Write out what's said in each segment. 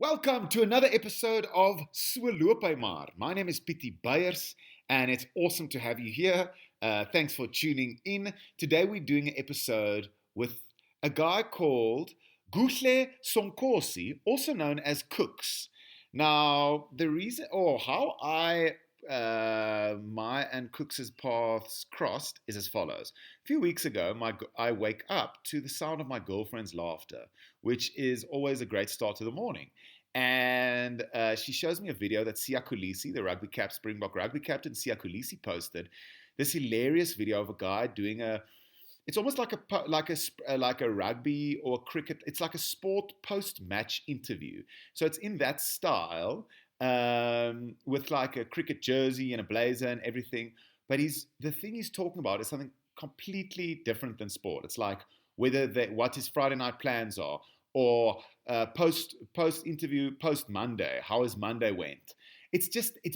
Welcome to another episode of So Loop Hy Maar. My name is Pietie Beyers, and it's awesome to have you here. Thanks for tuning in. Today we're doing an episode with a guy called Guhle Sonkosi, also known as Kooks. Now, the reason, or how my and Cooks's paths crossed is as follows. A few weeks ago, I wake up to the sound of my girlfriend's laughter, which is always a great start to the morning. And she shows me a video that Siya Kolisi, the Springbok rugby captain, Siya Kolisi posted. This hilarious video of a guy doing it's almost like a rugby or a cricket. It's like a sport post-match interview. So it's in that style with like a cricket jersey and a blazer and everything. But the thing he's talking about is something completely different than sport. It's like what his Friday night plans are, or post interview, post Monday, how his Monday went. It's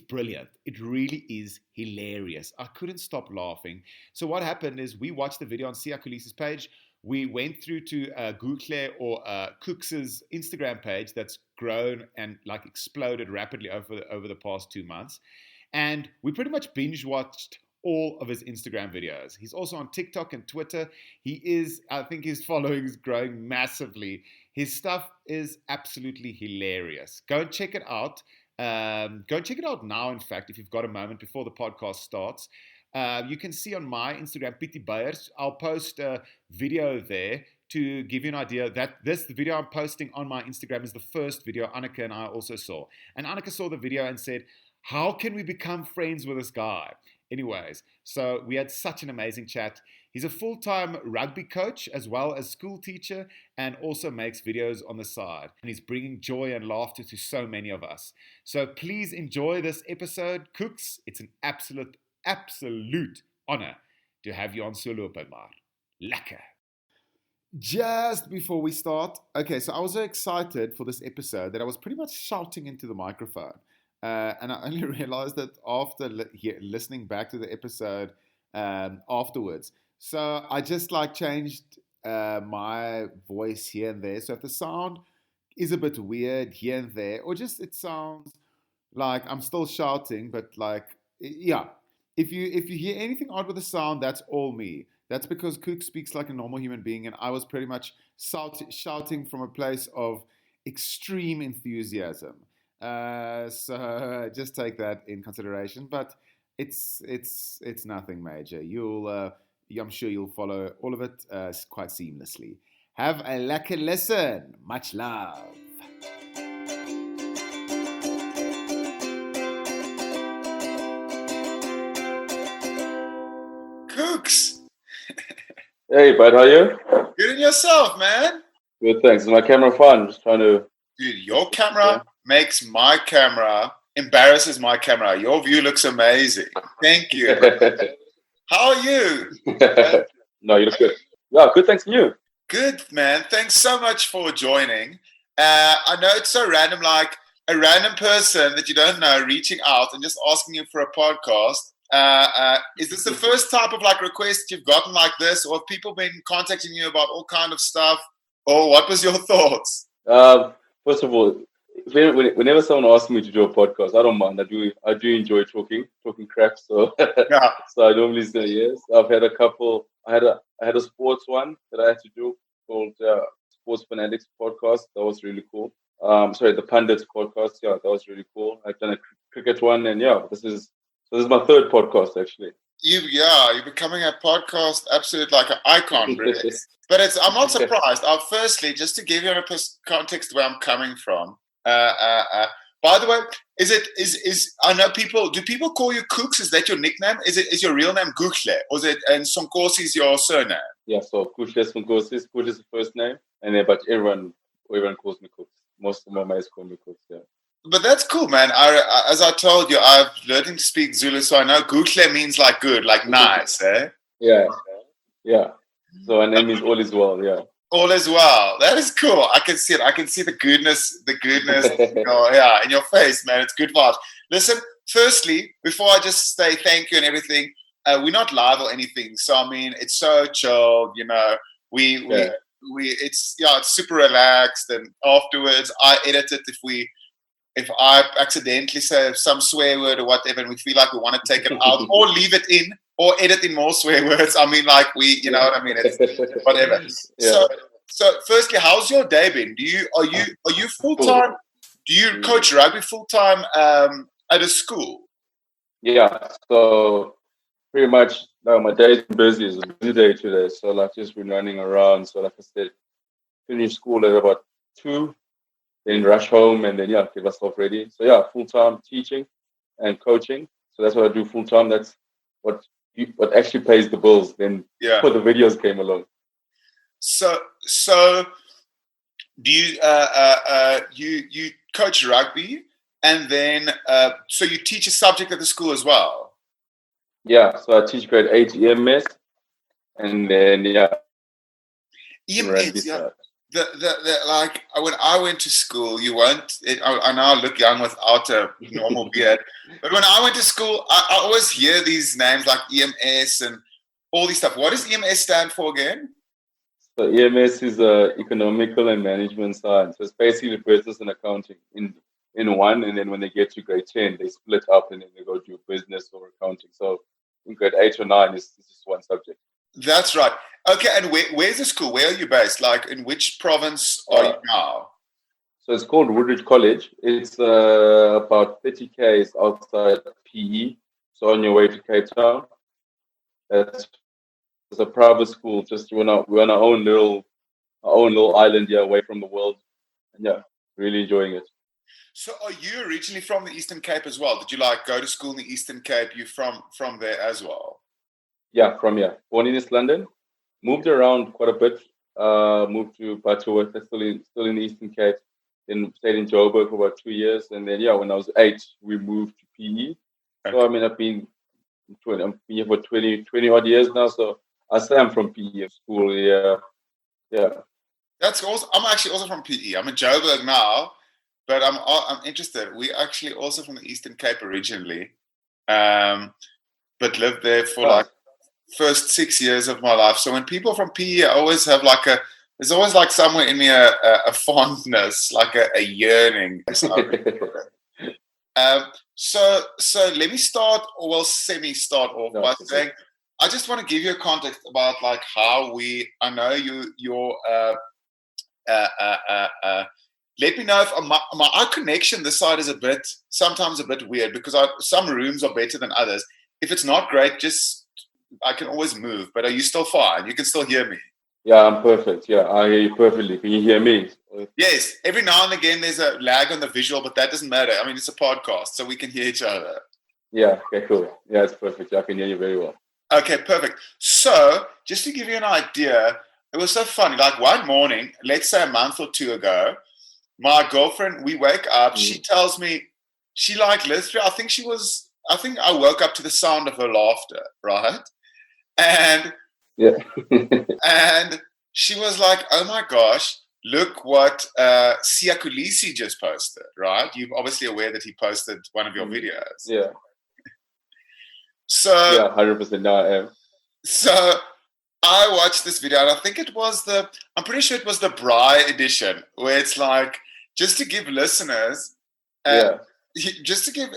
brilliant. It really is hilarious. I couldn't stop laughing. So what happened is we watched the video on Siya Kolisi's page. We went through to Google or Cooks's Instagram page that's grown and like exploded rapidly over the past 2 months. And we pretty much binge watched all of his Instagram videos. He's also on TikTok and Twitter. I think his following is growing massively. His stuff is absolutely hilarious. Go and check it out. Go and check it out now, in fact, if you've got a moment before the podcast starts. You can see on my Instagram, Pietie Beyers, I'll post a video there to give you an idea that the video I'm posting on my Instagram is the first video Anneke and I also saw. And Anneke saw the video and said, how can we become friends with this guy? Anyways, so we had such an amazing chat. He's a full-time rugby coach as well as school teacher, and also makes videos on the side. And he's bringing joy and laughter to so many of us. So please enjoy this episode. Kooks, it's an absolute honor to have you on So Loop Hy Maar. Lekker. Just before we start, okay, so I was so excited for this episode that I was pretty much shouting into the microphone. And I only realized that after listening back to the episode afterwards. So I just like changed my voice here and there. So if the sound is a bit weird here and there, or just it sounds like I'm still shouting, but like, yeah. If you hear anything odd with the sound, that's all me. That's because Cook speaks like a normal human being, and I was pretty much shouting from a place of extreme enthusiasm. So just take that in consideration, but it's nothing major. I'm sure you'll follow all of it quite seamlessly. Have a lekker listen. Much love. Cooks. Hey, bud, how are you? Good in yourself, man. Good, thanks. Is my camera fun? Just trying to... Dude, your camera makes my camera, embarrasses my camera. Your view looks amazing. Thank you. How are you? No, you look good. Yeah, good, thanks to you. Good, man. Thanks so much for joining. I know it's so random, like a random person that you don't know reaching out and just asking you for a podcast. Is this the first type of like request you've gotten like this, or have people been contacting you about all kind of stuff? Or what was your thoughts? First of all, whenever someone asks me to do a podcast, I don't mind. I do enjoy talking crap. So Yeah. So I normally say yes. I've had a couple. I had a sports one that I had to do called Sports Fanatics podcast. That was really cool. The Pundits podcast. Yeah, that was really cool. I've done a cricket one, and yeah, this is my third podcast actually. You're becoming a podcast absolute like an icon, really. But I'm not surprised. Firstly, just to give you a context where I'm coming from. By the way, I know people. Do people call you Kooks? Is that your nickname? Is your real name Guhle, or is it and Sonkosi is your surname? Yeah, so Guhle Sonkosi. Guhle is the first name, and then but everyone calls me Kooks. Most of my mates call me Kooks. Yeah. But that's cool, man. As I told you, I've learning to speak Zulu, so I know Guhle means like good, like nice, eh? Yeah. So my name means all is well. Yeah. All is well. That is cool. I can see it. I can see the goodness, in your face, man. It's good vibes. Listen, firstly, before I just say thank you and everything, we're not live or anything. So, I mean, it's so chill, you know. We it's super relaxed, and afterwards I edit it if I accidentally say some swear word or whatever, and we feel like we want to take it out or leave it in or edit in more swear words. I mean, like you know what I mean? It's whatever. Yeah. So firstly, how's your day been? Are you full time? Do you coach rugby full time at a school? Yeah. So pretty much my day's been busy. It's a busy day today. So like just been running around. So like I said, finish school at about 2, then rush home and then get myself ready. So full time teaching and coaching. So that's what I do full time. That's what actually pays the bills. Then before the videos came along. So do you you coach rugby, and then so you teach a subject at the school as well? Yeah, so I teach grade 8 EMS, and then EMS. Yeah. The like when I went to school, you weren't. I now look young without a normal beard, but when I went to school, I always hear these names like EMS and all these stuff. What does EMS stand for again? So EMS is economical and management science. So it's basically business and accounting in one, and then when they get to grade 10, they split up and then they go do business or accounting. So in grade 8 or 9, it's just one subject. That's right. Okay, and where's the school? Where are you based? Like, in which province are you now? So it's called Woodridge College. It's about 30 km outside PE. So on your way to Cape Town. It's a private school. Just we're on our own little island here, away from the world. And really enjoying it. So are you originally from the Eastern Cape as well? Did you like go to school in the Eastern Cape? You from there as well? Yeah, from here. Born in East London. Moved around quite a bit. Moved to Butterworth, still in the Eastern Cape. Then stayed in Joburg for about 2 years. And then, when I was 8, we moved to PE. Okay. So, I mean, I'm here for 20 odd years now. So I say I'm from PE school. Yeah. That's awesome. I'm actually also from PE. I'm in Joburg now, but I'm interested. We actually also from the Eastern Cape originally, but lived there for like first 6 years of my life. So when people from PE, I always have like there's always like somewhere in me a fondness, like a yearning. So let me start, or well, semi-start off by saying, I just want to give you a context about like how I know your let me know if our connection this side is sometimes a bit weird, because some rooms are better than others. If it's not great, I can always move. But are you still fine? You can still hear me? Yeah, I'm perfect. Yeah, I hear you perfectly. Can you hear me? Yes. Every now and again, there's a lag on the visual, but that doesn't matter. I mean, it's a podcast, so we can hear each other. Yeah, okay, cool. Yeah, it's perfect. I can hear you very well. Okay, perfect. So just to give you an idea, it was so funny. Like one morning, let's say a month or two ago, my girlfriend, we wake up, she tells me, she like literally, I think I woke up to the sound of her laughter, right? And and she was like, oh my gosh, look what Sia Kulisi just posted, right? You're obviously aware that he posted one of your videos. Yeah. So 100% now I am. So I watched this video, and I think I'm pretty sure it was the Braai edition, where it's like, just to give listeners, just to give,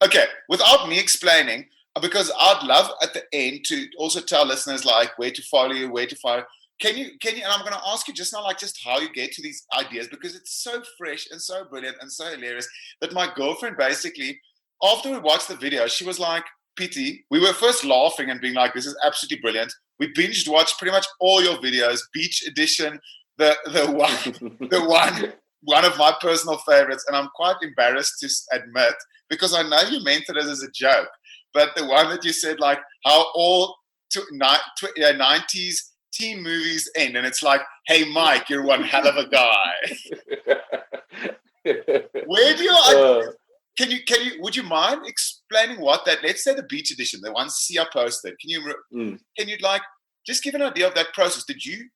okay, without me explaining, because I'd love at the end to also tell listeners like where to follow you, where to find. Can you, and I'm going to ask you just now, like just how you get to these ideas, because it's so fresh and so brilliant and so hilarious that my girlfriend basically, after we watched the video, she was like, Pity, we were first laughing and being like, this is absolutely brilliant. We binged watched pretty much all your videos, Beach Edition, the one of my personal favorites, and I'm quite embarrassed to admit, because I know you meant it as a joke, but the one that you said like how all 90s teen movies end, and it's like, hey Mike, you're one hell of a guy. Where do you Can you? Would you mind explaining what that? Let's say the Beach Edition, the one Sia posted. Can you like just give an idea of that process? Do you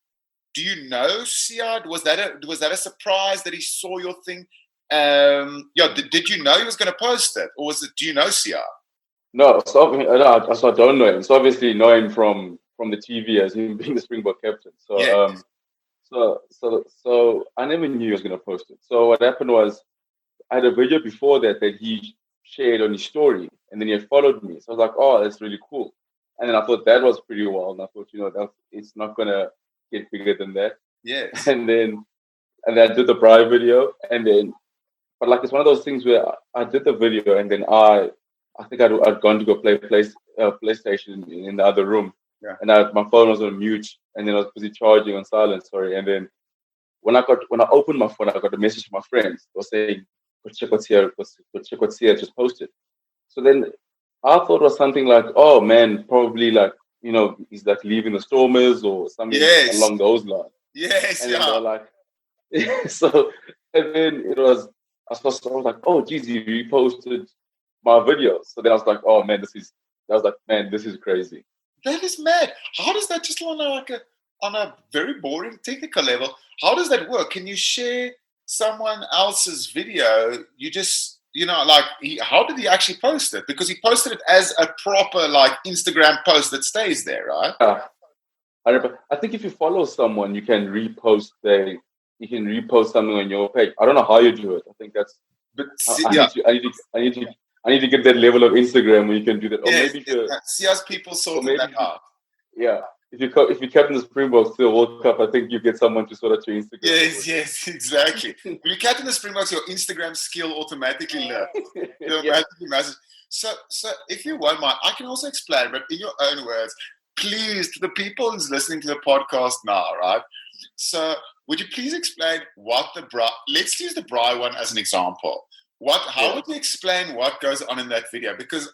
know Sia? Was that a surprise that he saw your thing? Did you know he was going to post it, or do you know Sia? No, so I don't know him. So obviously know him from the TV as him being the Springbok captain. So So I never knew he was gonna post it. So what happened was I had a video before that he shared on his story, and then he had followed me. So I was like, oh, that's really cool. And then I thought that was pretty wild. And I thought, that it's not gonna get bigger than that. Yes. And then I did the Brian video, and then but like it's one of those things where I did the video, and then I think I'd gone to go play PlayStation in the other room, Yeah. and my phone was on mute, and then I was busy charging on silent. Sorry, and then when I opened my phone, I got a message from my friends. They were saying, "Go check what's here. Go check what's here. Just posted." So then I thought it was something like, "Oh man, probably like he's like leaving the Stormers or something Yes. along those lines." Yes. And then they Yeah. were like, so and then I was like, "Oh, geez, you reposted my video." So then I was like, "Oh man, this is crazy." That is mad. How does that just on a very boring technical level? How does that work? Can you share someone else's video? You just like how did he actually post it? Because he posted it as a proper like Instagram post that stays there, right? Yeah, I think if you follow someone, you can repost something on your page. I don't know how you do it. I think that's But I yeah, need to I need to I need to I need to get that level of Instagram where you can do that. Or yes. maybe if you See us people or sorted that maybe if you out. yeah. If you captain the Springboks to the World Cup, I think you get someone to sort out your Instagram for Yes, yes, exactly. When you captain the Springboks, your Instagram skill automatically lifts. You yeah. automatically massive. So if you won't mind, I can also explain, but in your own words, please, to the people who's listening to the podcast now, right? So would you please explain what let's use the Bri one as an example. How Yeah. would you explain what goes on in that video? Because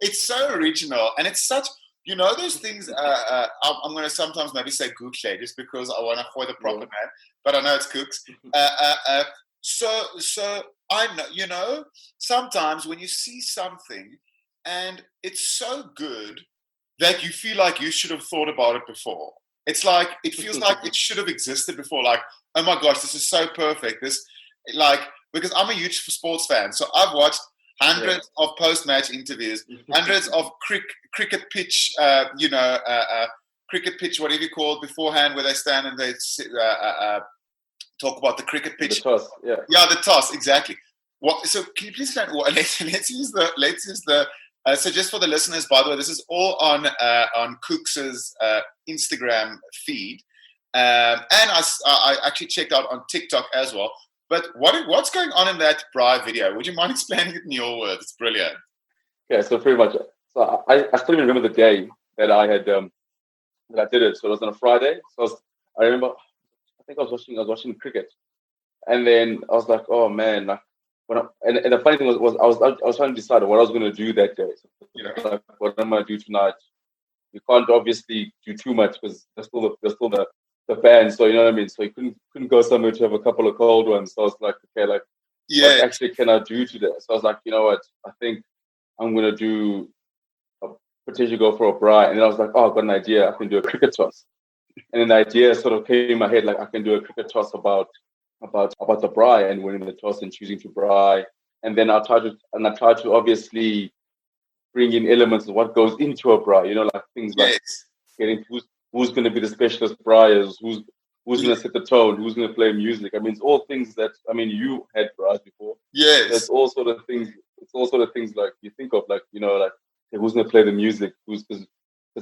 it's so original and it's such, those things. I'm going to sometimes maybe say Google just because I want to avoid the proper name, but I know it's Kooks. So I know, sometimes when you see something and it's so good that you feel like you should have thought about it before. It's like it feels like it should have existed before. Like, oh my gosh, this is so perfect. This, like, because I'm a huge sports fan, so I've watched hundreds of post-match interviews, hundreds of cricket pitch, cricket pitch, whatever you call it, beforehand, where they stand and they talk about the cricket pitch. The toss, yeah. Yeah, the toss, exactly. So can you please explain? Let's use the. So just for the listeners, by the way, this is all on Kooks's Instagram feed, and I actually checked out on TikTok as well. But what's going on in that Bri video? Would you mind explaining it in your words? It's brilliant. Yeah, so pretty much. So I still remember the day that I had that I did it. So it was on a Friday. I remember. I think I was watching cricket, and then I was like, oh man, like and the funny thing was I was trying to decide what I was going to do that day. So like, what am I going to do tonight? You can't obviously do too much because there's still the band. So you know what I mean. So you couldn't go somewhere to have a couple of cold ones. So I was like, okay, like what actually can I do today? So I was like, you know what? I think I'm going to potentially go for a Bri. And then I was like, oh, I've got an idea. I can do a cricket toss. And then the idea sort of came in my head, like I can do a cricket toss about the Bri and winning the toss and choosing to Bri. And then I try to obviously bring in elements of what goes into a Bri, like things like getting who's going to be the specialist Briars, who's going to set the tone, who's going to play music. I mean, it's all things that you had Bris before. Yes, so it's all sort of things. It's all sort of things like you think of, like like who's going to play the music, because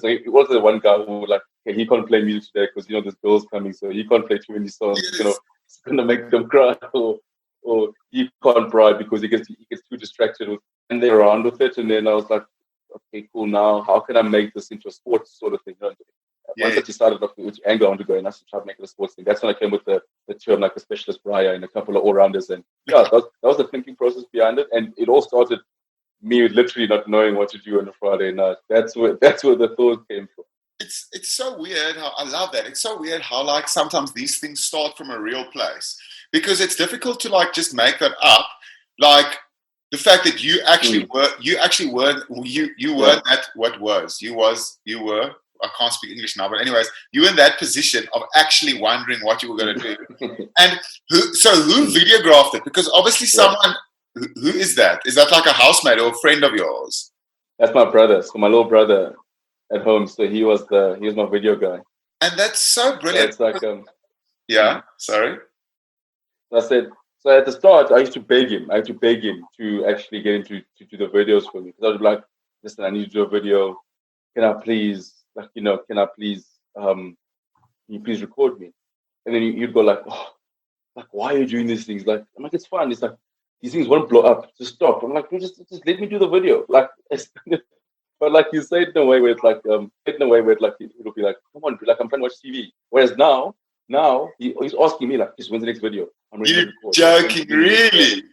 like, it was the one guy who like he can't play music today because this girl's coming, so he can't play too many songs. It's gonna make them cry, or he can't Bri because he gets too distracted with and they're around with it. And then I was like, okay, cool. Now how can I make this into a sports sort of thing? Once I decided which angle I want to go, and I tried to make it a sports thing. That's when I came with the term like a specialist Briar and a couple of all-rounders. And that was the thinking process behind it. And it all started me literally not knowing what to do on a Friday night. That's where the thought came from. It's so weird how I love that. It's so weird how like sometimes these things start from a real place, because it's difficult to like just make that up. Like the fact that you actually weren't at what was you were. I can't speak English now, but anyways, you were in that position of actually wondering what you were going to do. And who videographed it? Because obviously someone. Who is that? Is that like a housemate or a friend of yours? That's my brother. So my little brother at home. So he was my video guy. And that's so brilliant. So it's like Yeah. Sorry. So I said, so at the start, I used to beg him. I had to beg him to actually get into to do the videos for me. Because I was like, listen, I need to do a video. Can I please, like, can I please, can you please record me? And then you'd go like, oh, like, why are you doing these things? Like, I'm like, it's fine. It's like, these things won't blow up. Just stop. I'm like, just let me do the video. Like, but like you say it in a way where it's like, it'll be like, come on, like I'm trying to watch TV. Whereas now he's asking me like, when's the next video? I'm ready to You're record. joking, really?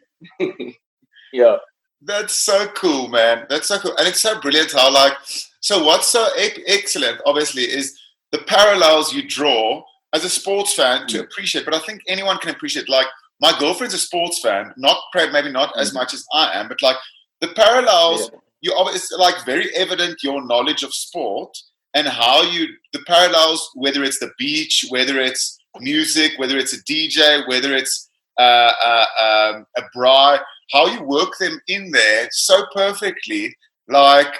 Yeah. That's so cool, man. That's so cool. And it's so brilliant how, like, so what's so excellent, obviously, is the parallels you draw as a sports fan to appreciate. But I think anyone can appreciate, like, my girlfriend's a sports fan, not maybe not as much as I am, but like the parallels, it's like very evident your knowledge of sport and how the parallels, whether it's the beach, whether it's music, whether it's a DJ, whether it's a braai, how you work them in there so perfectly. Like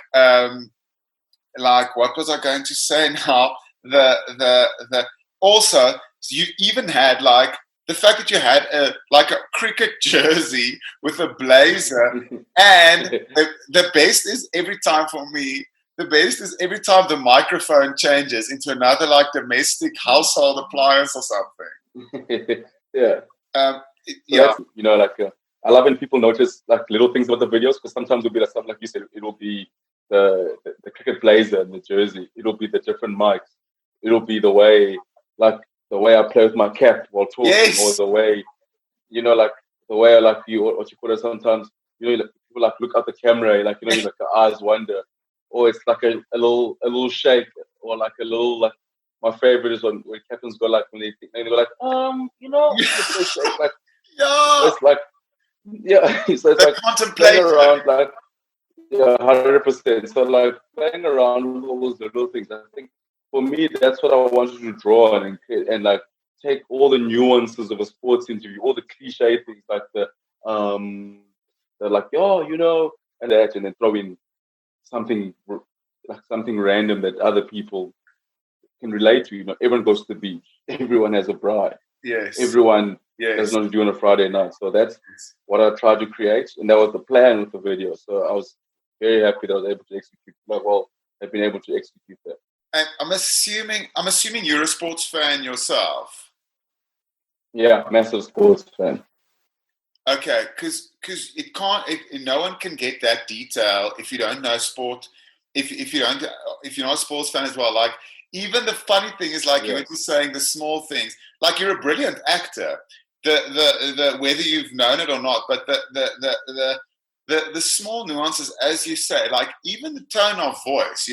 what was I going to say now? The also you even had like the fact that you had a cricket jersey with a blazer, and the best is every time for me. The best is every time the microphone changes into another like domestic household appliance or something. Yeah. Yeah. I love when people notice like little things about the videos, because sometimes it'll be like something like you said, it'll be the cricket blazer and the jersey, it'll be the different mics, it'll be the way I play with my cap while talking, or the way, like the way I like what you call it sometimes, like people like look at the camera, like, like the eyes wander, or it's like a little shake, or like a little like, my favorite is when captains go like, when they go like, shake, like, yeah. It's like, yeah, so it's like playing around, like, 100%. So like playing around with all those little things. I think for me, that's what I wanted to draw on, and like take all the nuances of a sports interview, all the cliche things, like they're like, and that, and then throw in something random that other people can relate to. Everyone goes to the beach. Everyone has a braai. Yes. Everyone does not do on a Friday night. So that's what I tried to create, and that was the plan with the video. So I was very happy that I was able to execute. I've been able to execute that. And I'm assuming you're a sports fan yourself. Yeah, massive sports fan. Okay, because no one can get that detail if you don't know sport. If you're not a sports fan as well, like even the funny thing is like you were just saying the small things. Like you're a brilliant actor. The whether you've known it or not, but the small nuances, as you say, like even the tone of voice,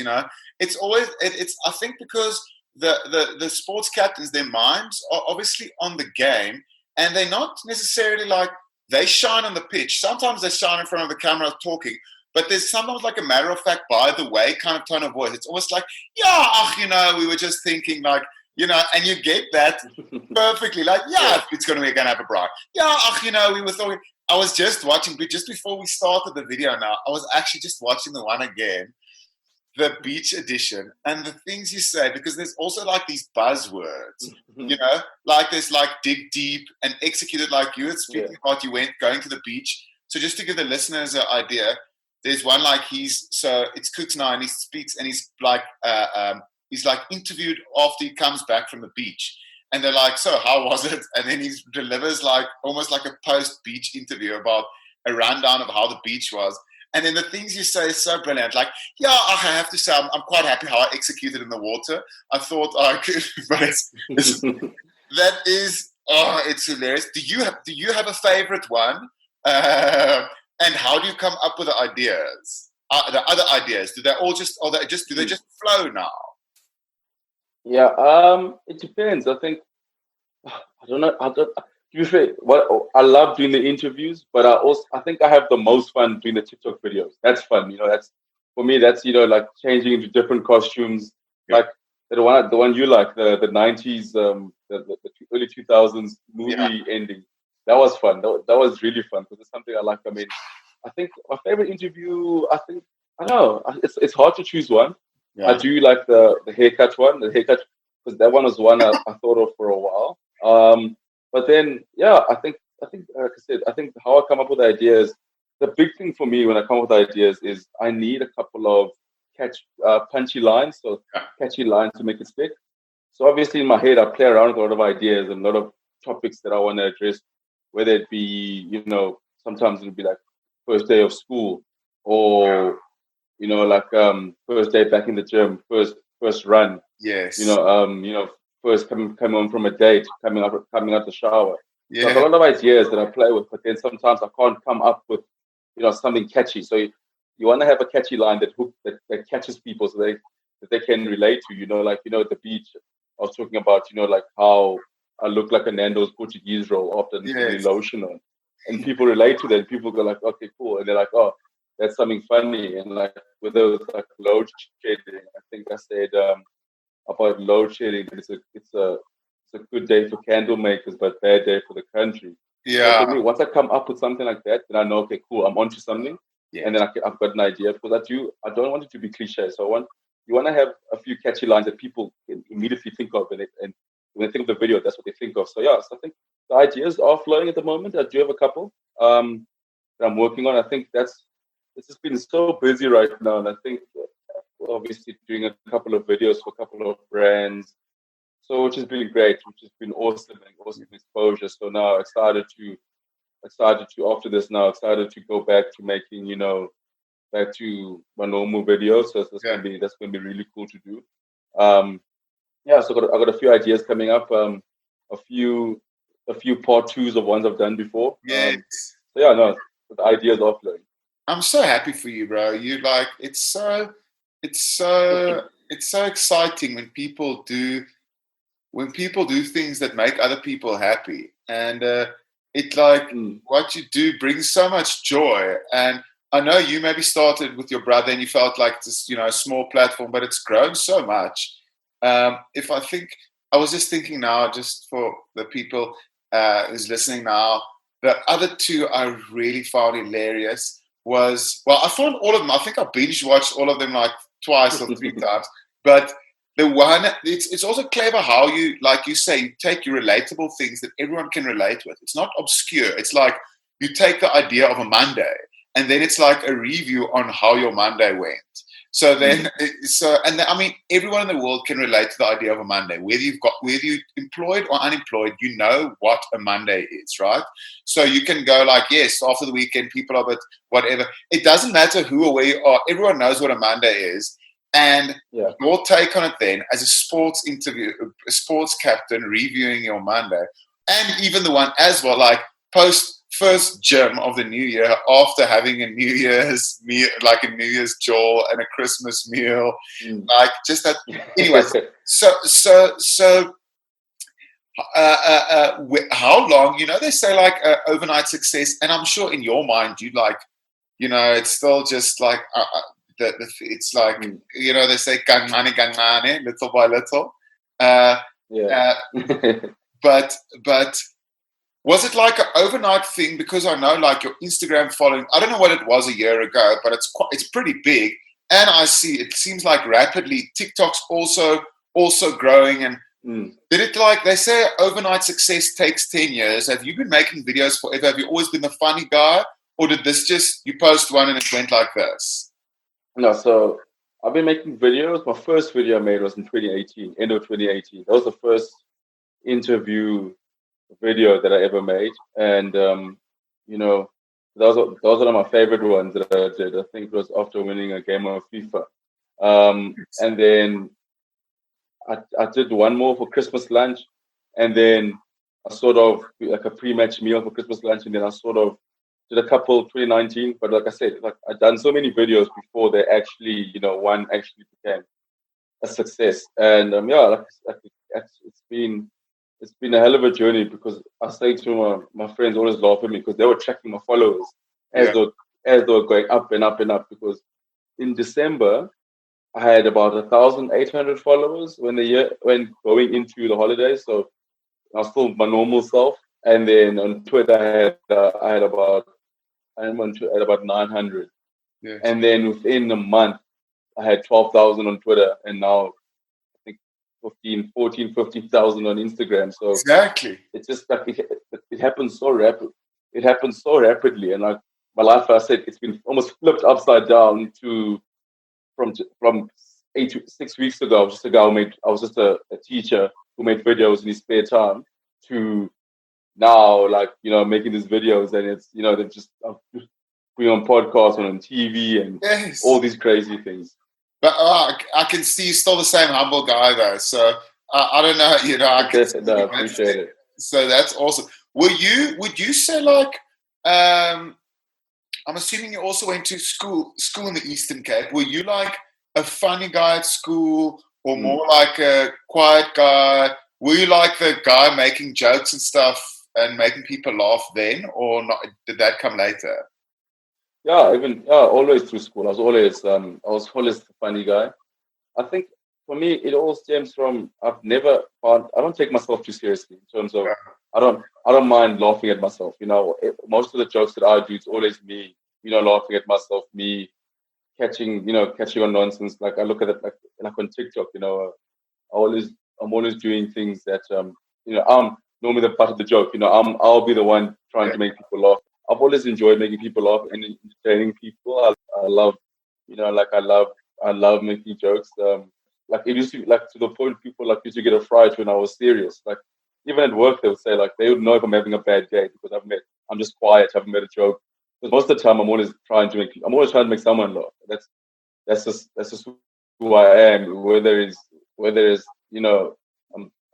it's always it's I think because the sports captains, their minds are obviously on the game, and they're not necessarily like they shine on the pitch. Sometimes they shine in front of the camera talking, but there's sometimes like a matter of fact, by the way, kind of tone of voice. It's almost like, we were just thinking like, and you get that perfectly. Like, it's going to have a braai. We were talking. I was just watching, just before we started the video now, I was actually just watching the one again, the beach edition, and the things you say, because there's also like these buzzwords, like there's like dig deep and executed, like you were speaking about, going to the beach. So just to give the listeners an idea, there's one like it's Kooks now, and he speaks, and he's like interviewed after he comes back from the beach. And they're like, so how was it? And then he delivers like almost like a post-beach interview about a rundown of how the beach was. And then the things you say is so brilliant. Like, I have to say, I'm quite happy how I executed in the water. I thought I could, but it's hilarious. Do you have a favorite one? And how do you come up with the ideas? The other ideas, do they just flow now? Yeah, it depends. I think, I don't know. To be fair, I love doing the interviews, but I think I have the most fun doing the TikTok videos. That's fun, that's for me. That's like changing into different costumes, like the one you like, the 90s, the early 2000s movie ending. That was fun. That was really fun because it's something I like. I mean, I think my favorite interview. I don't know. It's hard to choose one. Yeah. I do like the haircut one. The haircut, because that one was one I thought of for a while. But then, yeah, I think, like I said, I think how I come up with ideas. The big thing for me when I come up with ideas is I need a couple of punchy lines, so Yeah. catchy lines to make it stick. So obviously in my head, I play around with a lot of ideas and a lot of topics that I want to address, whether it be, sometimes it'll be like first day of school, or like first day back in the gym, first run, you Yes. know, um, you know, first coming home from a date, coming out the shower. So I've Yeah. got a lot of ideas that I play with, but then sometimes I can't come up with, something catchy. So you want to have a catchy line that catches people, so they can relate to. Like at the beach, I was talking about, like how I look like a Nando's Portuguese roll after putting Yes. lotion on, and people relate to that. People go like, okay, cool, and they're like, oh, that's something funny. And like with those like load shedding, I think I said about load shedding. It's a good day for candle makers, but bad day for the country. So Yeah. for me, once I come up with something like that, then I know, okay, cool, I'm onto something, and Yes. then I've got an idea, because I don't want it to be cliche. So you want to have a few catchy lines that people can immediately think of, and when they think of the video, that's what they think of. So yeah, so I think the ideas are flowing at the moment. I do have a couple that I'm working on. I think it's just been so busy right now, and I think obviously doing a couple of videos for a couple of brands, so which has been great, which has been awesome and awesome exposure. So now I started to after this now, I started to go back to making, back to my normal videos. So Yeah. that's gonna be really cool to do. Um, yeah, so I got a few ideas coming up. A few part twos of ones I've done before. Yes. So yeah, no, the ideas are flowing. I'm so happy for you, bro. You like it's so it's so exciting when people do things that make other people happy, and it like Mm. what you do brings so much joy. And I know you maybe started with your brother and you felt like this, a small platform, but it's grown so much. If I think, I was just thinking now, just for the people who's listening now, the other two I really found hilarious was, well, I found all of them. I think I binge watched all of them like twice or three times, but the one, it's also clever how you, like you say, you take your relatable things that everyone can relate with. It's not obscure. It's like you take the idea of a Monday and then it's like a review on how your Monday went. So then, I mean, everyone in the world can relate to the idea of a Monday. Whether you're employed or unemployed, you know what a Monday is, right? So you can go like, yes, after the weekend, people are, but whatever. It doesn't matter who or where you are. Everyone knows what a Monday is. And Yeah. your take on it then, as a sports captain reviewing your Monday, and even the one as well, like post first gym of the new year after having a New Year's meal, like a New Year's jaw and a Christmas meal, Mm. like just that. Anyways, so how long? They say like overnight success, and I'm sure in your mind you like, it's still just like. It's like they say ganmane, little by little. Yeah. But was it like an overnight thing? Because I know like your Instagram following, I don't know what it was a year ago, but it's pretty big, and I see it seems like rapidly TikTok's also growing. And did it, like they say, overnight success takes 10 years? Have you been making videos forever? Have you always been the funny guy, or did this just you post one and it went like this? No, so I've been making videos. My first video I made was in 2018, end of 2018. That was the first interview video that I ever made, and that was one of my favorite ones that I did. I think it was after winning a game of FIFA, and then I did one more for Christmas lunch, and then I sort of like a pre-match meal for Christmas lunch, and then I sort of did a couple 2019. But like I said, like I'd done so many videos before they actually, one actually became a success. And yeah, like it's been a hell of a journey, because I say to my friends always laugh at me, because they were tracking my followers as Yeah. they were going up and up and up. Because in December I had about 1,800 followers when going into the holidays. So I was still my normal self. And then on Twitter I'm on Twitter at about 900. Yes. And then within a month I had 12,000 on Twitter, and now I think 15,000 on Instagram. So Exactly. it's just like it happens so rapid. It happens so rapidly, and like my life, I said, it's been almost flipped upside down to from 6 weeks ago. I was just a guy who made. I was just a teacher who made videos in his spare time to now, like, making these videos, and it's they're just being on podcasts and on TV and all Yes. these crazy things. But I can see you're still the same humble guy, though. So I don't know. I can No, I see appreciate it. So that's awesome. Would you say like, I'm assuming you also went to school in the Eastern Cape. Were you like a funny guy at school, or more like a quiet guy? Were you like the guy making jokes and stuff and making people laugh then, or not? Did that come later? Yeah, even always through school. I was always the funny guy. I think for me, it all stems from I don't take myself too seriously in terms of I don't mind laughing at myself. Most of the jokes that I do, it's always me. Laughing at myself, me catching on nonsense. Like I look at it like on TikTok. I'm always doing things that I'm normally the butt of the joke. I'll be the one trying Yeah. to make people laugh. I've always enjoyed making people laugh and entertaining people. I love, like I love making jokes. Like it used to, like, to the point people like used to get a fright when I was serious. Like even at work, they would say, like, they would know if I'm having a bad day because I'm just quiet, I haven't made a joke. Because most of the time I'm always trying to make someone laugh. That's just who I am. Whether it's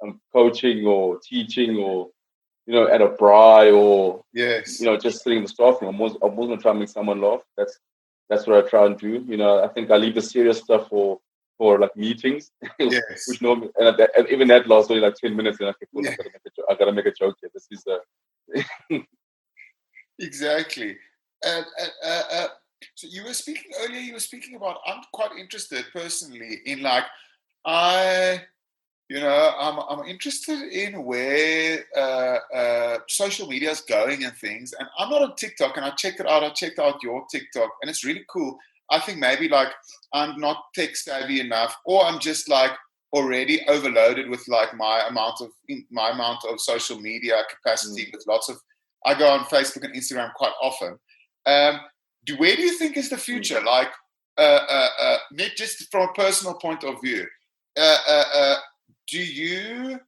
I'm coaching or teaching or at a braai or Yes. just sitting in the staff room. I'm always gonna try and make someone laugh. That's what I try and do. I think I leave the serious stuff for like meetings, Yes. which normally and even that lasts only like 10 minutes. And okay, cool. Yeah. I gotta make a joke here. This is Exactly. So you were speaking earlier. You were speaking about. I'm quite interested personally in like I. I'm interested in where social media is going and things. And I'm not on TikTok, and I checked it out. I checked out your TikTok, and it's really cool. I think maybe like I'm not tech savvy enough, or I'm just like already overloaded with like my amount of social media capacity with lots of. I go on Facebook and Instagram quite often. Um, where do you think is the future? Like, not just from a personal point of view. Uh, uh, uh, do you,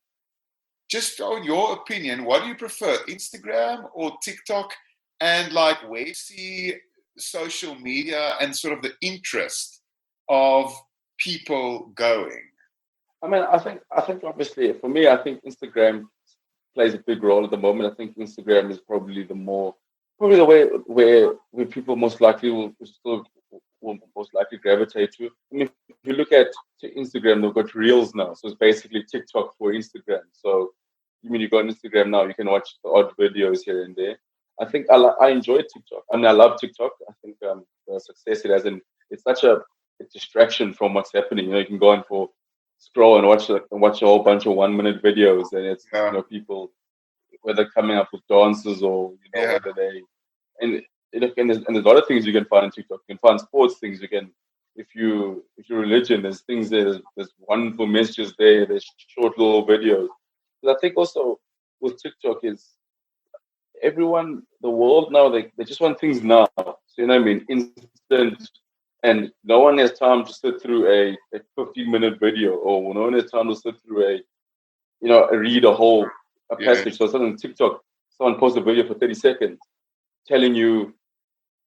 just on your opinion, what do you prefer, Instagram or TikTok? And like, where do you see social media and sort of the interest of people going? I mean, I think obviously for me, I think Instagram plays a big role at the moment. I think Instagram is probably the way where people most likely will most likely gravitate to. I mean, if you look at to Instagram, they've got Reels now, so it's basically TikTok for Instagram. So you go on Instagram now, you can watch the odd videos here and there. I think I enjoy TikTok. I mean, I love TikTok. I think the success it has, and it's such a distraction from what's happening. You can go on for scroll and watch a whole bunch of 1 minute videos, and it's Yeah, people whether coming up with dances or yeah, whether they and there's a lot of things you can find on TikTok. You can find sports things. You can if you're religion, there's things there. There's wonderful messages there. There's short little videos. But I think also with TikTok is the world now, they just want things now. So what I mean, instant, and no one has time to sit through a 15-minute video, or no one has time to sit through read a yeah, passage. So suddenly TikTok, someone posts a video for 30 seconds telling you,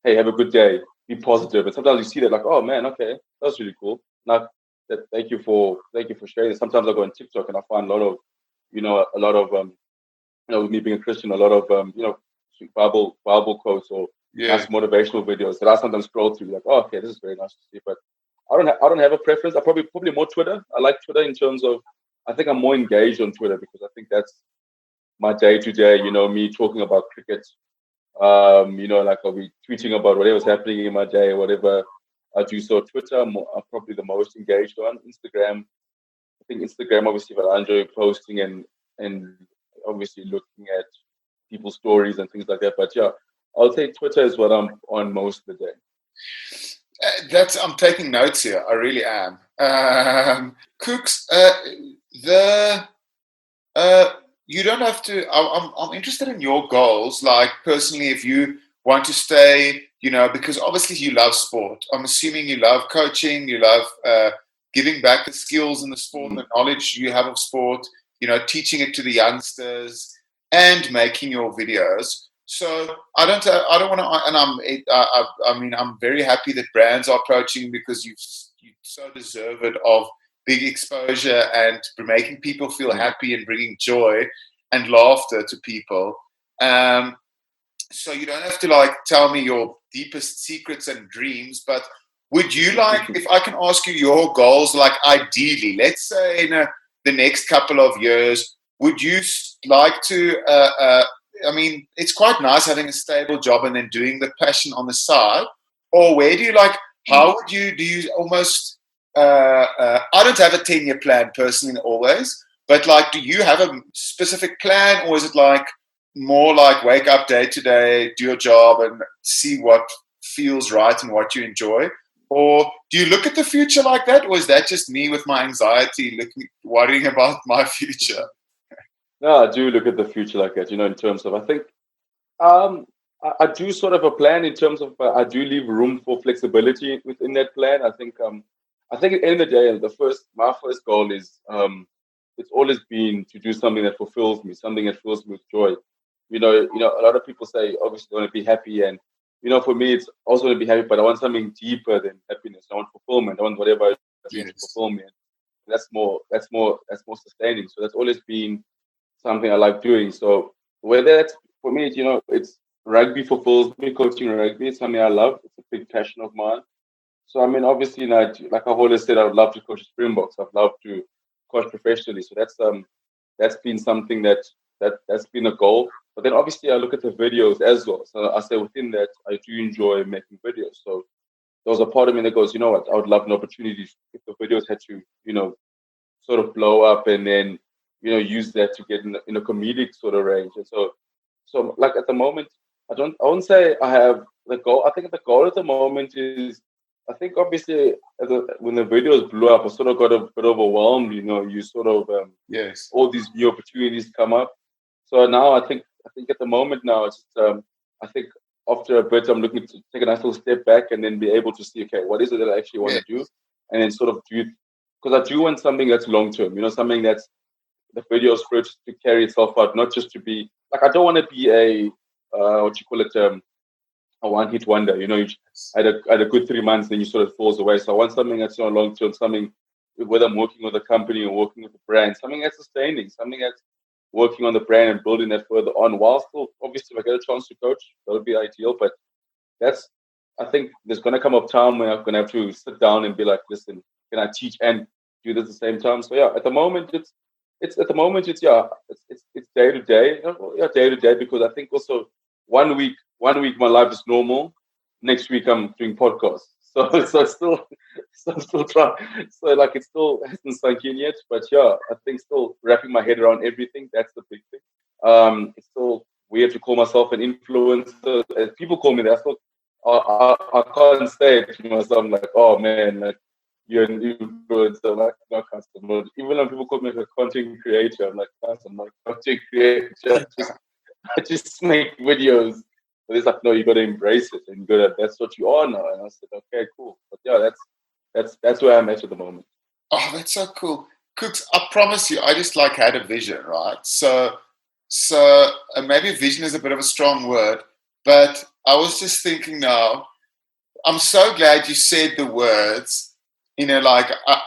hey, have a good day, be positive. And sometimes you see that like, oh man, okay, that's really cool. Like that, thank you for sharing this. Sometimes I go on TikTok and I find with me being a Christian, a lot of Bible quotes or yeah. nice motivational videos that I sometimes scroll through, like, oh, okay, this is very nice to see. But I don't have a preference. I probably more Twitter. I like Twitter in terms of I think I'm more engaged on Twitter because I think that's my day to day. Me talking about cricket. Like I'll be tweeting about whatever's happening in my day, whatever I do. So Twitter, I'm probably the most engaged on. Instagram, I think Instagram obviously, but I enjoy posting and obviously looking at people's stories and things like that. But yeah, I'll say Twitter is what I'm on most of the day. I'm taking notes here. I really am. Kooks, the you don't have to. I'm interested in your goals. Like personally, if you want to stay, because obviously you love sport. I'm assuming you love coaching. You love giving back the skills in the sport, and the knowledge you have of sport. Teaching it to the youngsters and making your videos. So I don't want to. And I mean, I'm very happy that brands are approaching because you so deserve it of big exposure and making people feel happy and bringing joy and laughter to people. Um, so you don't have to tell me your deepest secrets and dreams, but would you if I can ask you your goals, ideally, let's say in the next couple of years, would you like to? I mean, it's quite nice having a stable job and then doing the passion on the side. Or where do you How would you do? You almost. I don't have a 10-year plan personally, always. But do you have a specific plan, or is it more wake up day to day, do your job, and see what feels right and what you enjoy? Or do you look at the future like that, or is that just me with my anxiety, worrying about my future? No, I do look at the future like that. In terms of, I think, I do sort of a plan in terms of, I do leave room for flexibility within that plan. I think at the end of the day, my first goal is, it's always been to do something that fulfills me, something that fills me with joy. A lot of people say, obviously, they want to be happy, and for me, it's also to be happy, but I want something deeper than happiness. I want fulfillment. I want whatever I do to fulfill me. And that's more sustaining. So that's always been something I like doing. So whether that's for me, it's rugby fulfills me. Coaching rugby, it's something I love. It's a big passion of mine. So I mean, obviously, like I've always said, I would love to coach Springboks. I'd love to coach professionally. So that's been something that's been a goal. But then obviously I look at the videos as well. So I say within that I do enjoy making videos. So there was a part of me that goes, you know what, I would love an opportunity if the videos had to, sort of blow up and then, use that to get in a comedic sort of range. And so like at the moment, I won't say I have the goal. I think the goal at the moment is, I think obviously when the videos blew up, I sort of got a bit overwhelmed. You sort of Yes. all these new opportunities come up. So now I think at the moment now it's I think after a bit I'm looking to take a nice little step back and then be able to see, okay, what is it that I actually want to do, and then sort of do, because I do want something that's long term. Something that's the videos for it to carry itself out, not just to be I don't want to be a what you call it a one-hit wonder. You had a good 3 months, then you sort of falls away. So I want something that's long term, something whether I'm working with a company or working with a brand, something that's sustaining, something that's working on the brand and building that further on. While still, obviously, if I get a chance to coach, that would be ideal. But I think there's going to come a time when I'm going to have to sit down and be like, listen, can I teach and do this at the same time? So yeah, at the moment it's day to day, day to day, because I think also one week my life is normal, next week I'm doing podcasts. So still trying. So it still hasn't sunk in yet, but yeah, I think still wrapping my head around everything. That's the big thing. It's still weird to call myself an influencer. As people call me that, I can't say it to myself. I'm like, oh man, you're an influencer. I'm like, no, customer. Even when people call me a content creator, I'm like, I'm not a content creator. I just make videos. But it's like, no, you got to embrace it, and that's what you are now. And I said, okay, cool. But yeah, that's where I'm at the moment. Oh, that's so cool. Kooks, I promise you, I just had a vision, right? So maybe vision is a bit of a strong word, but I was just thinking now, I'm so glad you said the words,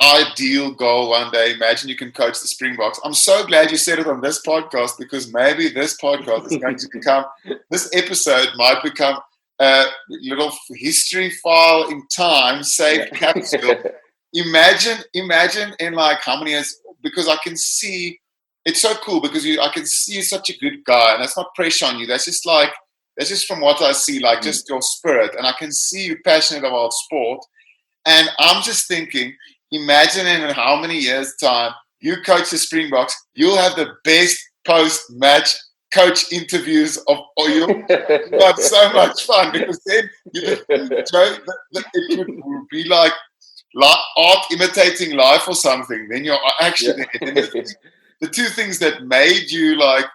ideal goal one day. Imagine you can coach the Springboks. I'm so glad you said it on this podcast, because maybe this podcast is going to become, this episode might become a little history file in time, saved capsule. Imagine in how many years, because I can see, it's so cool because I can see you're such a good guy, and that's not pressure on you. That's just from what I see, just your spirit. And I can see you passionate about sport. And I'm just thinking, imagine in how many years' time you coach the Springboks, you'll have the best post-match coach interviews or you'll have so much fun, because then it would be art imitating life or something, then you're actually there. Then Yeah. the two things that made you like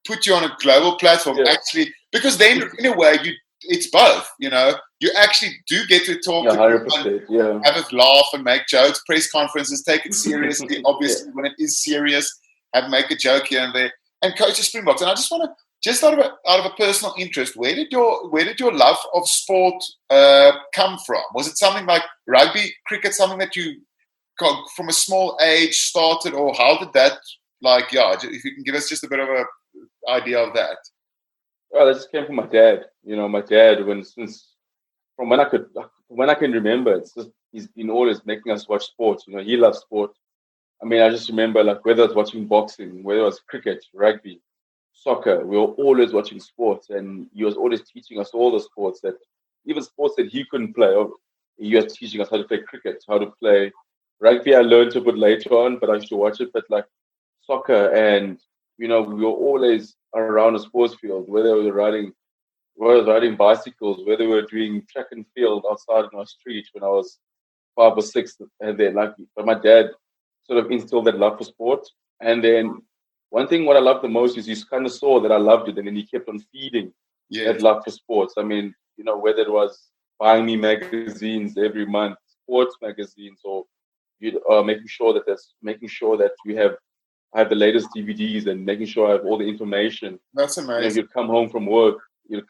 put you on a global platform Yeah. actually, because then in a way it's both, you know, you actually do get to talk Yeah, to people and 100%. Yeah. have a laugh and make jokes, press conferences, take it seriously, Yeah. obviously when it is serious, make a joke here and there, and coach the Springboks. And I just want to, just out of a personal interest, where did your love of sport come from? Was it something like rugby, cricket, something that you got from a small age started, or how did that, like, yeah, if you can give us just a bit of a idea of that. Well, that just came from my dad. You know, my dad, since from when I can remember, it's just he's been always making us watch sports. You know, he loves sport. I mean, I just remember like whether it's watching boxing, whether it was cricket, rugby, soccer, we were always watching sports, and he was always teaching us all the sports that even sports that he couldn't play. He was teaching us how to play cricket, how to play rugby. I learned a bit later on, but I used to watch it. But like soccer, and you know, we were always around a sports field, whether I was riding bicycles, whether we were doing track and field outside in our street when I was 5 or 6, and then like, but my dad sort of instilled that love for sport. And then one thing what I loved the most is he kind of saw that I loved it, and then he kept on feeding that Yes, love for sports. I mean, you know, whether it was buying me magazines every month, sports magazines, or making sure that I have the latest DVDs and making sure I have all the information. that's You know, amazing. you'd come home from work, and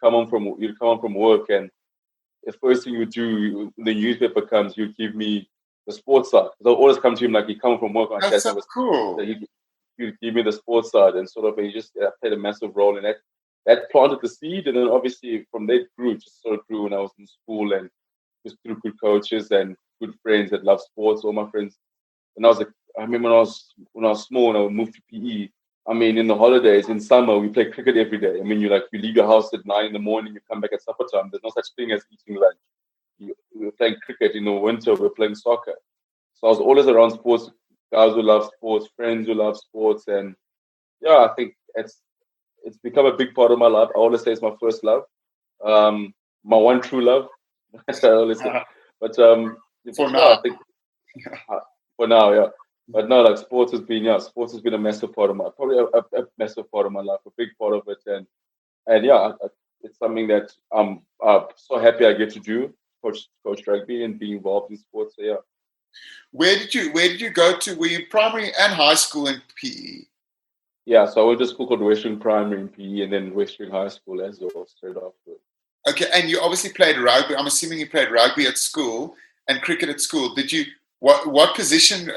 the first thing you do when the newspaper comes, you give me the sports side. So I'll always come to him like he come from work on That's chat. so So cool. you give me the sports side, and sort of he just played a massive role in that. That planted the seed, and then obviously from there it grew. It just sort of grew when I was in school, and just through good coaches and good friends that love sports. All my friends. When I was like, I remember when I was small and I would move to PE. I mean, in the holidays, in summer, we play cricket every day. I mean, you leave your house at 9 in the morning, you come back at supper time. There's no such thing as eating lunch. We're playing cricket in the winter. We're playing soccer. So I was always around sports, guys who love sports, friends who love sports, and yeah, I think it's become a big part of my life. I always say it's my first love, my one true love. That's what I always say. But For yeah, I now. think uh, for now, yeah. But no, like sports has been a massive part of probably a massive part of my life, a big part of it, and yeah, it's something that I'm so happy I get to do, coach rugby and be involved in sports. So yeah. Where did you go to? Were you primary and high school in PE? Yeah, so I went to school called Western Primary in PE, and then Western High School as well straight after. Okay, and you obviously played rugby. I'm assuming you played rugby at school and cricket at school. Did you what position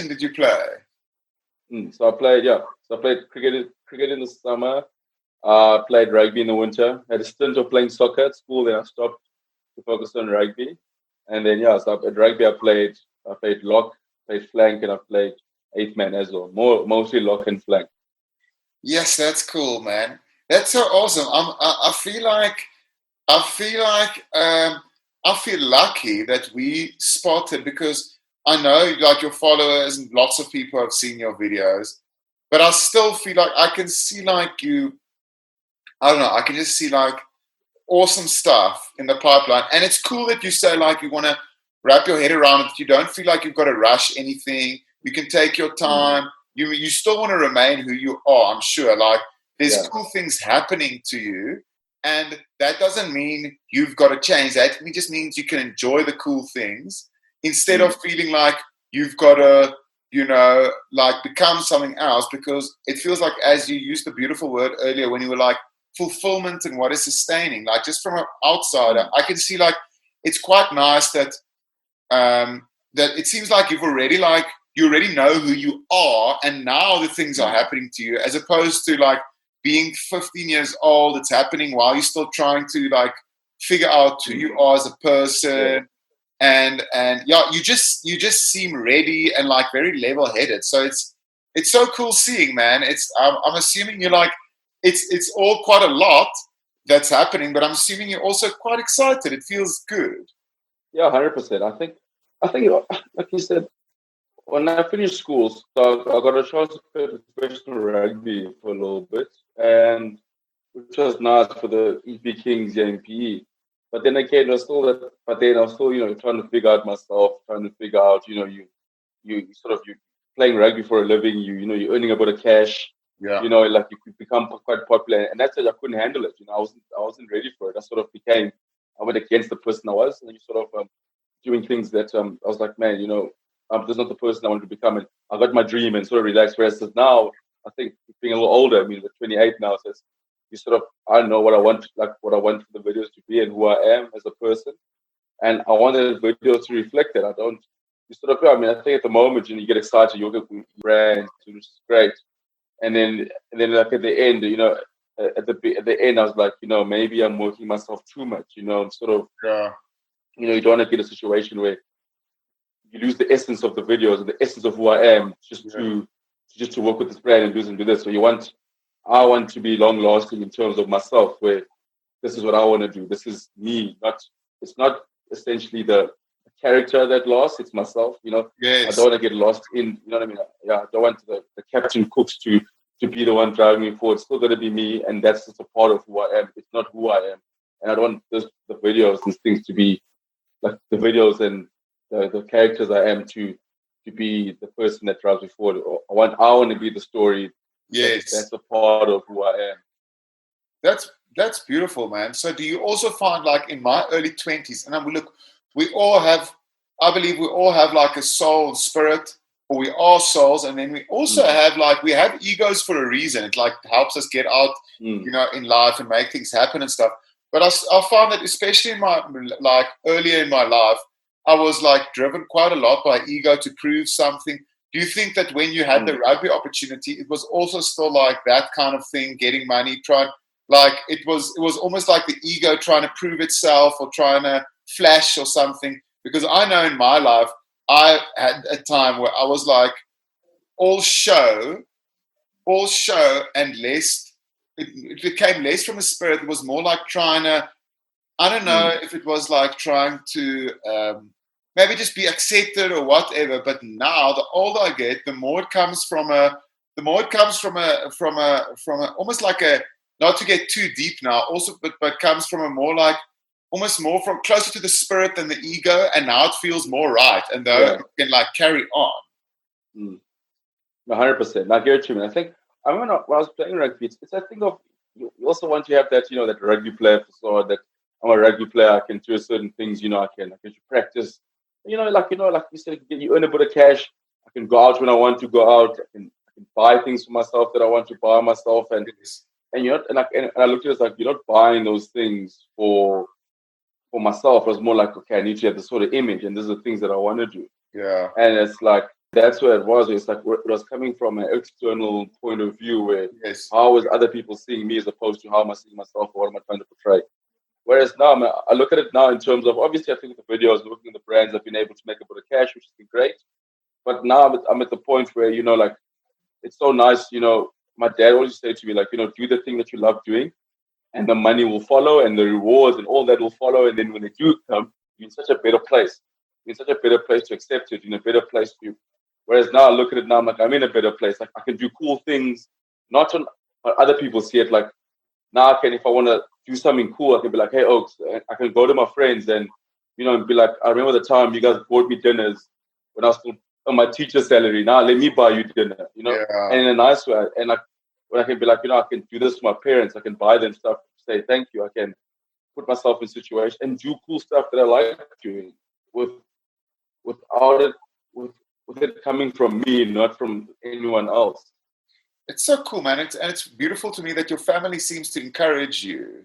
did you play? So I played, yeah. So I played cricket in the summer. Played rugby in the winter. Had a stint of playing soccer at school. Then I stopped to focus on rugby. And then yeah, so at rugby I played lock, played flank, and I played eighth man as well. Mostly lock and flank. Yes, that's cool, man. That's so awesome. I feel like I feel lucky that we spotted because I know like your followers and lots of people have seen your videos, but I still feel like I can see like you. I don't know. I can just see like awesome stuff in the pipeline, and it's cool that you say like you want to wrap your head around it. You don't feel like you've got to rush anything. You can take your Mm, time. You still want to remain who you are. I'm sure. Like there's yeah. cool things happening to you, and that doesn't mean you've got to change. That just means you can enjoy the cool things instead of Mm, feeling like you've got to, like become something else. Because it feels like, as you used the beautiful word earlier, when you were like fulfillment and what is sustaining. Like just from an outsider, mm, I can see like it's quite nice that it seems like you already know who you are, and now the things are mm, happening to you, as opposed to like being 15 years old. It's happening while you're still trying to like figure out who mm, you are as a yeah. person, and yeah, you just seem ready and like very level headed. So it's so cool seeing, man. I'm assuming you're like it's all quite a lot that's happening, but I'm assuming you're also quite excited. It feels good. Yeah, 100%. I think, like you said, when I finished school, so I got a chance to play professional rugby for a little bit, and which was nice for the EP Kings here in PE. But then again, it was still that. But then I was still, trying to figure out myself, trying to figure out, you sort of you playing rugby for a living, you're earning a bit of cash, Yeah. like you could become quite popular, and that's it. I couldn't handle it. I wasn't ready for it. I went against the person I was, and you sort of doing things that I was like, man, this is not the person I want to become. And I got my dream and sort of relaxed. Whereas now, I think being a little older, I mean, we're 28 now, so you sort of, I know what I want, like what I want the videos to be and who I am as a person. And I wanted the videos to reflect that. I don't, you sort of, I mean, I think at the moment, you get excited, you look at brands, which is great. And then like at the end, at the end, I was like, maybe I'm working myself too much, I'm sort of, Yeah. you don't want to get a situation where you lose the essence of the videos and the essence of who I am just to work with this brand and do this. So I want to be long lasting in terms of myself, where this is what I want to do. This is me. It's not essentially the character that lost. It's myself. I Yes. don't want to get lost in. You know what I mean? Yeah. I don't want the Captain Cooks to be the one driving me forward. It's still going to be me, and that's just a part of who I am. It's not who I am, and I don't want the videos and things to be like the videos and the characters I am to be the person that drives me forward. I want to be the story. Yes. That's a part of who I am. That's beautiful, man. So do you also find, like, in my early 20s, and look, we all have, I believe we all have like a soul and spirit, or we are souls, and then we also have, like, we have egos for a reason. It like helps us get out, in life and make things happen and stuff. But I found that especially in my, like, earlier in my life, I was like driven quite a lot by ego to prove something. Do you think that when you had the rugby opportunity, it was also still like that kind of thing, getting money, trying, like it was almost like the ego trying to prove itself or trying to flash or something? Because I know in my life, I had a time where I was like all show, and less. It became less from a spirit. It was more like trying to, I don't know if it was like trying to maybe just be accepted or whatever. But now, the older I get, the more it comes from almost like a, not to get too deep now, also, but comes from a more like, almost more from closer to the spirit than the ego, and now it feels more right, and though it can like carry on. 100%. I get you, man. I think I remember when I was playing rugby. It's a thing of you also want to have that that rugby player facade, that I'm a rugby player. I can do certain things. I can practice. Like you said, you earn a bit of cash. I can go out when I want to go out. I can buy things for myself that I want to buy myself, and you're not, and I looked at it as like, you're not buying those things for myself. It was more like, okay, I need to have this sort of image, and these are the things that I want to do. Yeah. And it's like, that's where it was. It's like it was coming from an external point of view, where how is other people seeing me as opposed to how am I seeing myself, or what am I trying to portray. Whereas now, I look at it now in terms of, obviously, I think with the videos, looking at the brands, I've been able to make a bit of cash, which has been great. But now I'm at the point where, like, it's so nice. My dad always said to me, like, do the thing that you love doing, and the money will follow, and the rewards and all that will follow. And then when they do come, you're in such a better place. You're in such a better place to accept it. You're in a better place to. Whereas now I look at it now, I'm like, I'm in a better place. Like, I can do cool things, not on other people see it. Like, now I can, if I want to do something cool, I can be like, hey, Oaks, I can go to my friends and, and be like, I remember the time you guys bought me dinners when I was still on my teacher's salary. Now let me buy you dinner, and in a nice way. And like, when I can be like, I can do this for my parents. I can buy them stuff, say thank you. I can put myself in situations and do cool stuff that I like doing without it, with it coming from me, not from anyone else. It's so cool, man. It's beautiful to me that your family seems to encourage you.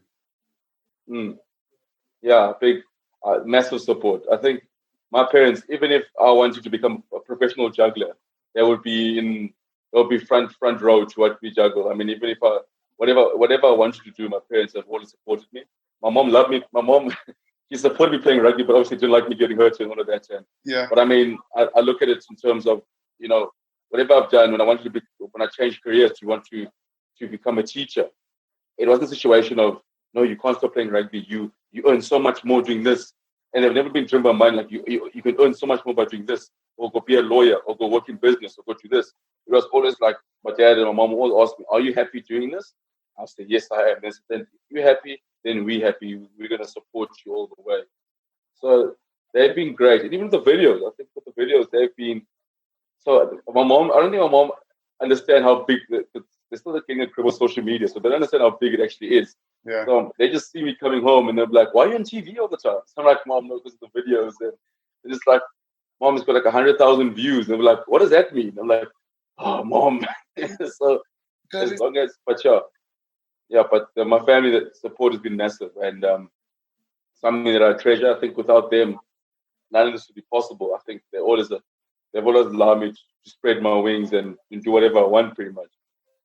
Yeah, big, massive support. I think my parents, even if I wanted to become a professional juggler, they would be front row to what we juggle. I mean, even if whatever I wanted to do, my parents have always supported me. My mom loved me. My mom, she supported me playing rugby, but obviously didn't like me getting hurt and all of that. But I mean, I look at it in terms of, whatever I've done when I changed careers to want to become a teacher, it wasn't a situation of, no, you can't stop playing rugby. You earn so much more doing this. And they've never been driven by money. Like, you can earn so much more by doing this, or go be a lawyer, or go work in business, or go do this. It was always like, my dad and my mom always asked me, are you happy doing this? I said, yes, I am. Then, if you're happy, then we happy. We're gonna support you all the way. So they've been great, and even the videos. I think with the videos they've been. So my mom, I don't think my mom understand how big they're still getting a grip of social media, so they don't understand how big it actually is. Yeah. So they just see me coming home and they're like, "Why are you on TV all the time?" So I'm like, "Mom, no, because of the videos." And they're just like, "Mom, it's got like 100,000 views." And they're like, "What does that mean?" I'm like, "Oh, Mom." So as long as, but yeah, but my family that support has been massive and something that I treasure. I think without them, none of this would be possible. I think they've always allowed me to spread my wings and do whatever I want, pretty much.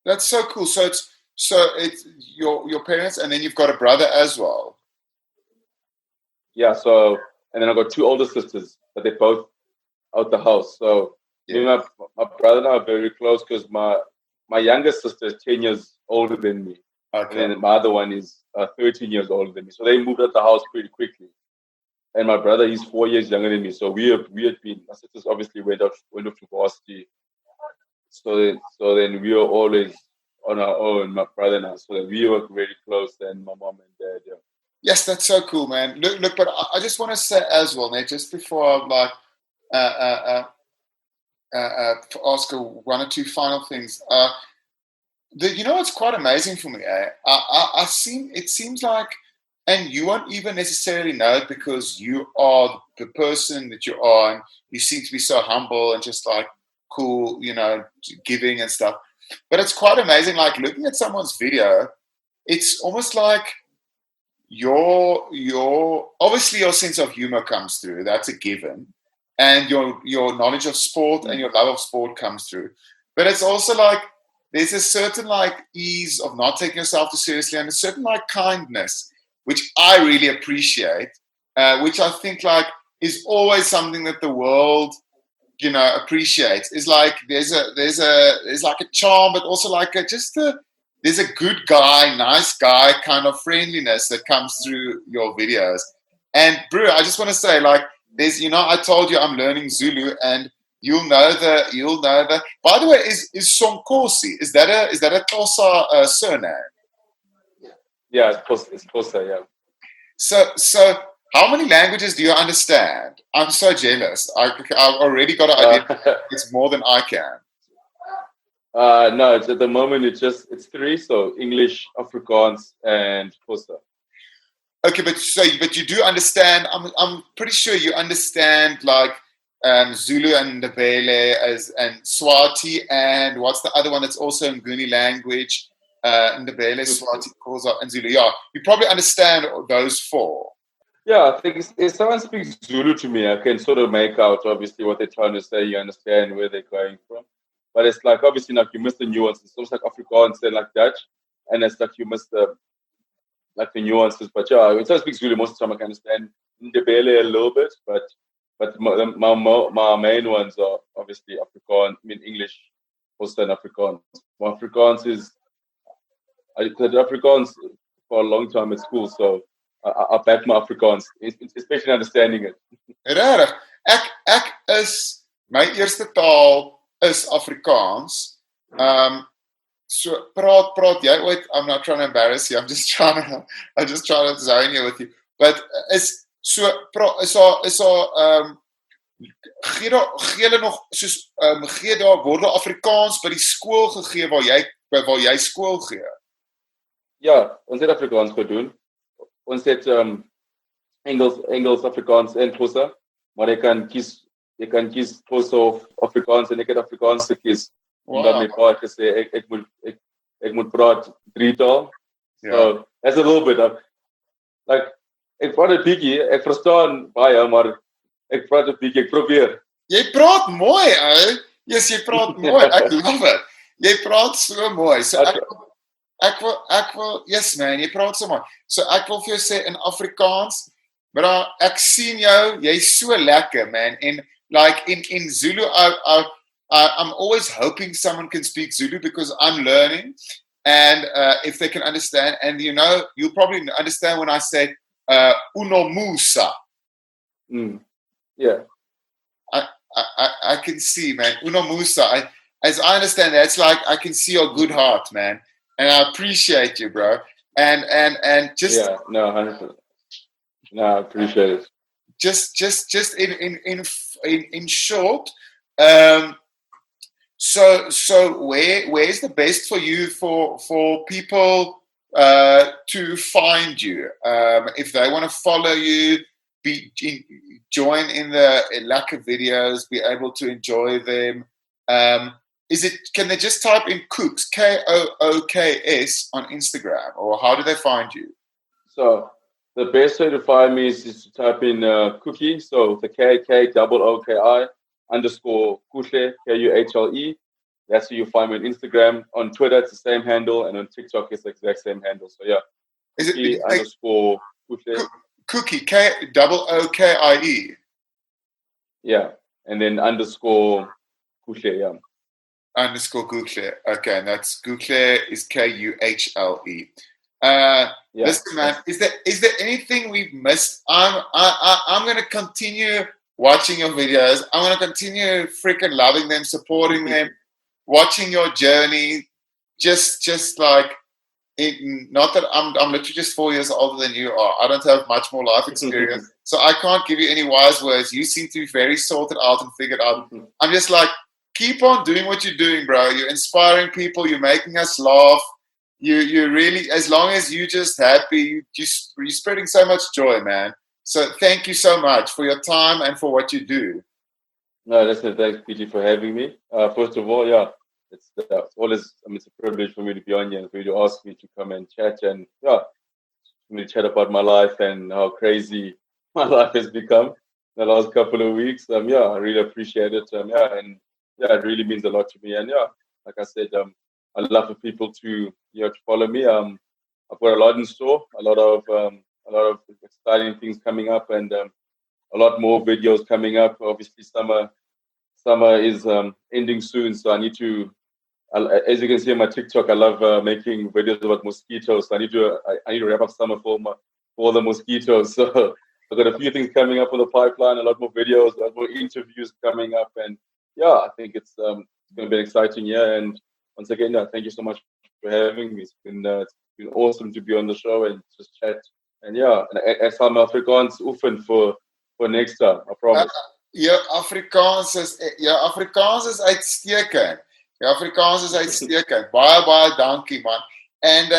That's so cool. So it's your parents, and then you've got a brother as well. Yeah. So and then I got two older sisters, but they're both out the house. So me and my brother and I are very close because my youngest sister is 10 years older than me, Okay. and then my other one is 13 years older than me. So they moved out the house pretty quickly. And my brother, he's 4 years younger than me. So we had been. My sisters obviously went off to varsity. So then we were always on our own, my brother and I. So then we were very close. Then my mom and dad. Yeah. Yes, that's so cool, man. Look, but I just want to say as well, Nate, just before I like ask one or two final things. It's quite amazing for me. It seems like, and you won't even necessarily know it because you are the person that you are, and you seem to be so humble and just like cool, giving and stuff. But it's quite amazing, like looking at someone's video. It's almost like your obviously your sense of humor comes through. That's a given, and your knowledge of sport and your love of sport comes through. But it's also like there's a certain like ease of not taking yourself too seriously, and a certain like kindness, which I really appreciate, which I think like is always something that the world appreciates. Is like there's like a charm, but also like there's a good guy, nice guy kind of friendliness that comes through your videos. And Brew, I just want to say, like, there's, I told you I'm learning Zulu, and you'll know the. By the way, is Sonkosi? Is that a Xhosa surname? Yeah, it's Xhosa, yeah. So how many languages do you understand? I'm so jealous. I've already got an idea. It's more than I can. No, at the moment it's three. So English, Afrikaans, and Xhosa. Okay, but you do understand. I'm pretty sure you understand like Zulu and Ndebele and Swati, and what's the other one that's also in Nguni language? Ndebele, Swati, Xhosa, and Zulu. Yeah, you probably understand those four. Yeah, I think if someone speaks Zulu to me, I can sort of make out obviously what they're trying to say. You understand where they're going from, but it's like obviously like you miss the nuances. It's almost like Afrikaans and like Dutch, and it's like you miss the nuances. But yeah, when someone speaks Zulu, most of the time I can understand Ndebele a little bit, but my main ones are obviously Afrikaans. I mean English, also in Afrikaans. My Afrikaans I did Afrikaans for a long time at school, so I back my Afrikaans, especially understanding it. Regtig. Ek is my eerste taal is Afrikaans. So praat jy ooit? I'm not trying to embarrass you. I'm just trying to zone you with you. But is so gee hulle nog soos gee daar word Afrikaans by die skool gegee waar jy skool gee? Ja, ons het Afrikaans gedoen. Ons het Engels, Afrikaans en Xhosa, maar jy kan kies Xhosa of Afrikaans en ek het Afrikaans gekies. Omdat my pa gesê ek moet praat 3 taal. So that's a little bit of like ek praat 'n bietjie, ek verstaan baie, maar ek praat 'n bietjie, ek probeer. Jy praat mooi, ou. Yes, jy praat mooi. Ek love it. Jy praat so mooi. So ek wil yes man, jy praat so mooi. So ek wil vir jou sê in Afrikaans, maar ek sien jou, jy's so lekker man. En like in Zulu I'm always hoping someone can speak Zulu because I'm learning, and if they can understand, and you'll probably understand when I say unomusa. Yeah. I can see, man. Unomusa. As I understand that, it's like I can see your good heart, man. And I appreciate you, bro. and just Yeah, no, 100%. No, I appreciate it. just in short, um, so where's the best for you for people to find you if they want to follow you, join in the lack of videos, be able to enjoy them? Can they just type in Kooks, Kooks, on Instagram, or how do they find you? So the best way to find me is to type in Cookie, so the KKOOKI underscore Kuhle, Kuhle. That's where you find me on Instagram. On Twitter, it's the same handle, and on TikTok, it's the exact same handle. So yeah, Is it Cookie underscore Kuhle. Cookie, Kookie? Yeah, and then underscore Kuhle, yeah. Underscore Google. Okay, and that's Google is Kuhle. Yeah. Listen, man, is there anything we've missed? I'm gonna continue watching your videos. I'm gonna continue freaking loving them, supporting them, watching your journey. Just like not that I'm literally just 4 years older than you are. I don't have much more life experience, so I can't give you any wise words. You seem to be very sorted out and figured out. I'm just like, keep on doing what you're doing, bro. You're inspiring people. You're making us laugh. You really, as long as you're just happy, you're spreading so much joy, man. So thank you so much for your time and for what you do. No, listen, thanks, PG, for having me. First of all, yeah, it's always, it's a privilege for me to be on here and for you to ask me to come and chat and, yeah, for me to chat about my life and how crazy my life has become in the last couple of weeks. Yeah, I really appreciate it. Yeah, and yeah, it really means a lot to me. And yeah, like I said, I'd love for people to to follow me. I've got a lot in store, a lot of exciting things coming up, and a lot more videos coming up. Obviously, summer is ending soon, so I need to. As you can see on my TikTok, I love making videos about mosquitoes. So I need to wrap up summer for the mosquitoes. So I've got a few things coming up on the pipeline, a lot more videos, a lot more interviews coming up, and yeah, I think it's going to be an exciting year. And once again, thank you so much for having me. It's been awesome to be on the show and just chat. And yeah, and ek sal my Afrikaans oefen for next time. I promise. Afrikaans is uitstekend. Afrikaans is uitstekend. Baie dankie, man. And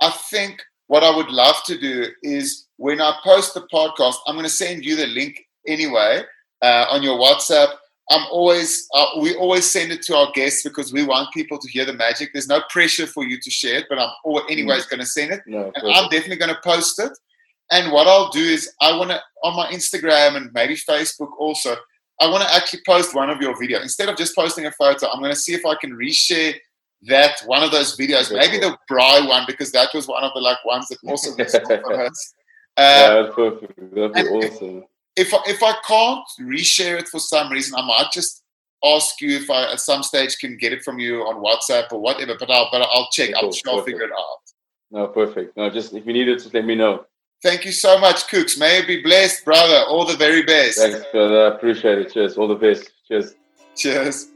I think what I would love to do is when I post the podcast, I'm going to send you the link anyway on your WhatsApp. We always send it to our guests because we want people to hear the magic. There's no pressure for you to share it, but I'm anyways going to send it. No, and I'm definitely going to post it. And what I'll do is I want to, on my Instagram and maybe Facebook also, I want to actually post one of your videos. Instead of just posting a photo, I'm going to see if I can reshare one of those videos, maybe the Bri one, because that was one of the ones that also was for us. Yeah, that's perfect. That'd be awesome. If I can't reshare it for some reason, I might just ask you if I at some stage can get it from you on WhatsApp or whatever. But I'll check. I'm sure I'll figure it out. No, perfect. No, just if you need it, just let me know. Thank you so much, Kooks. May you be blessed, brother. All the very best. Thanks, brother. I appreciate it. Cheers. All the best. Cheers. Cheers.